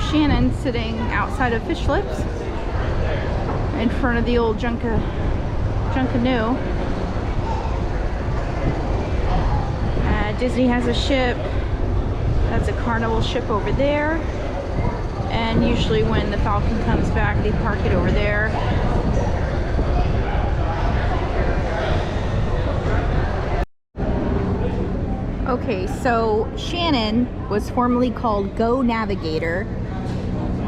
there's Shannon sitting outside of Fish Flips in front of the old Junkanoo. Disney has a ship. That's a Carnival ship over there. And usually when the Falcon comes back, they park it over there. Okay, so Shannon was formerly called Go Navigator,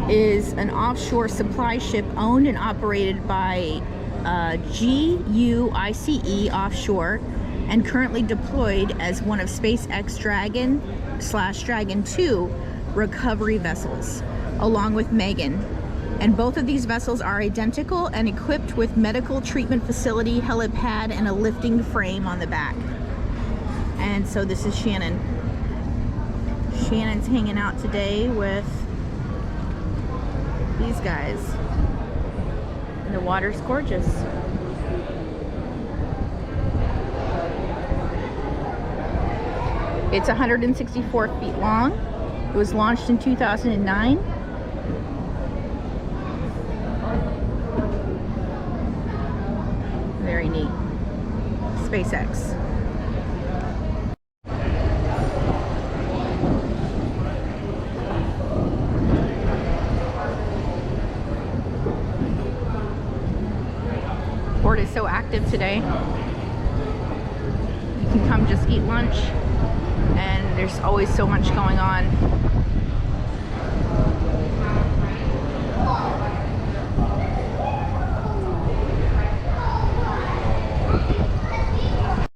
is an offshore supply ship owned and operated by GUICE Offshore and currently deployed as one of SpaceX Dragon/Dragon 2 recovery vessels, along with Megan. And both of these vessels are identical and equipped with medical treatment facility, helipad, and a lifting frame on the back. And so this is Shannon. Shannon's hanging out today with these guys. And the water's gorgeous. It's 164 feet long. It was launched in 2009. Very neat. SpaceX. Port is so active today. You can come just eat lunch, and there's always so much going on.